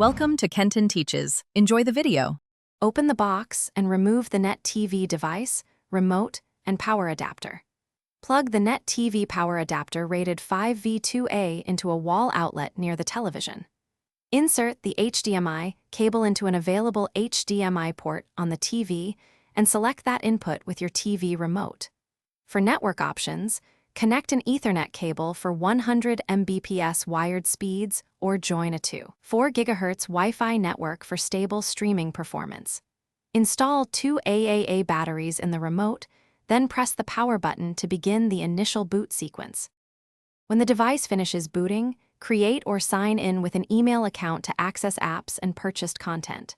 Welcome to Kenton Teaches. Enjoy the video. Open the box and remove the Net TV device, remote, and power adapter. Plug the Net TV power adapter rated 5V2A into a wall outlet near the television. Insert the HDMI cable into an available HDMI port on the TV and select that input with your TV remote. For network options, connect an Ethernet cable for 100 Mbps wired speeds or join a 2.4 GHz Wi-Fi network for stable streaming performance. Install 2 AAA batteries in the remote, then press the power button to begin the initial boot sequence. When the device finishes booting, create or sign in with an email account to access apps and purchased content.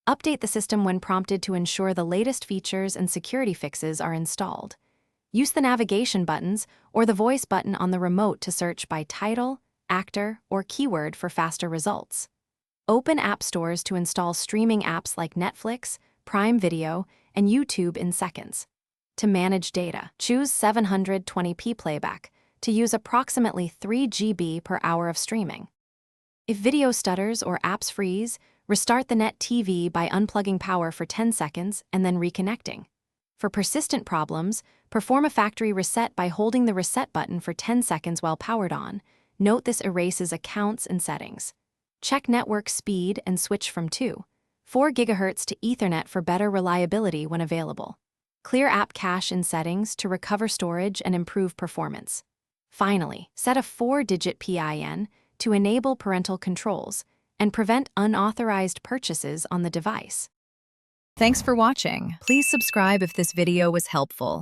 Update the system when prompted to ensure the latest features and security fixes are installed. Use the navigation buttons or the voice button on the remote to search by title, actor, or keyword for faster results. Open app stores to install streaming apps like Netflix, Prime Video, and YouTube in seconds. To manage data, choose 720p playback to use approximately 3 GB per hour of streaming. If video stutters or apps freeze, restart the Net TV by unplugging power for 10 seconds and then reconnecting. For persistent problems, perform a factory reset by holding the reset button for 10 seconds while powered on. Note this erases accounts and settings. Check network speed and switch from 2.4 GHz to Ethernet for better reliability when available. Clear app cache in settings to recover storage and improve performance. Finally, set a 4-digit PIN to enable parental controls and prevent unauthorized purchases on the device. Thanks for watching. Please subscribe if this video was helpful.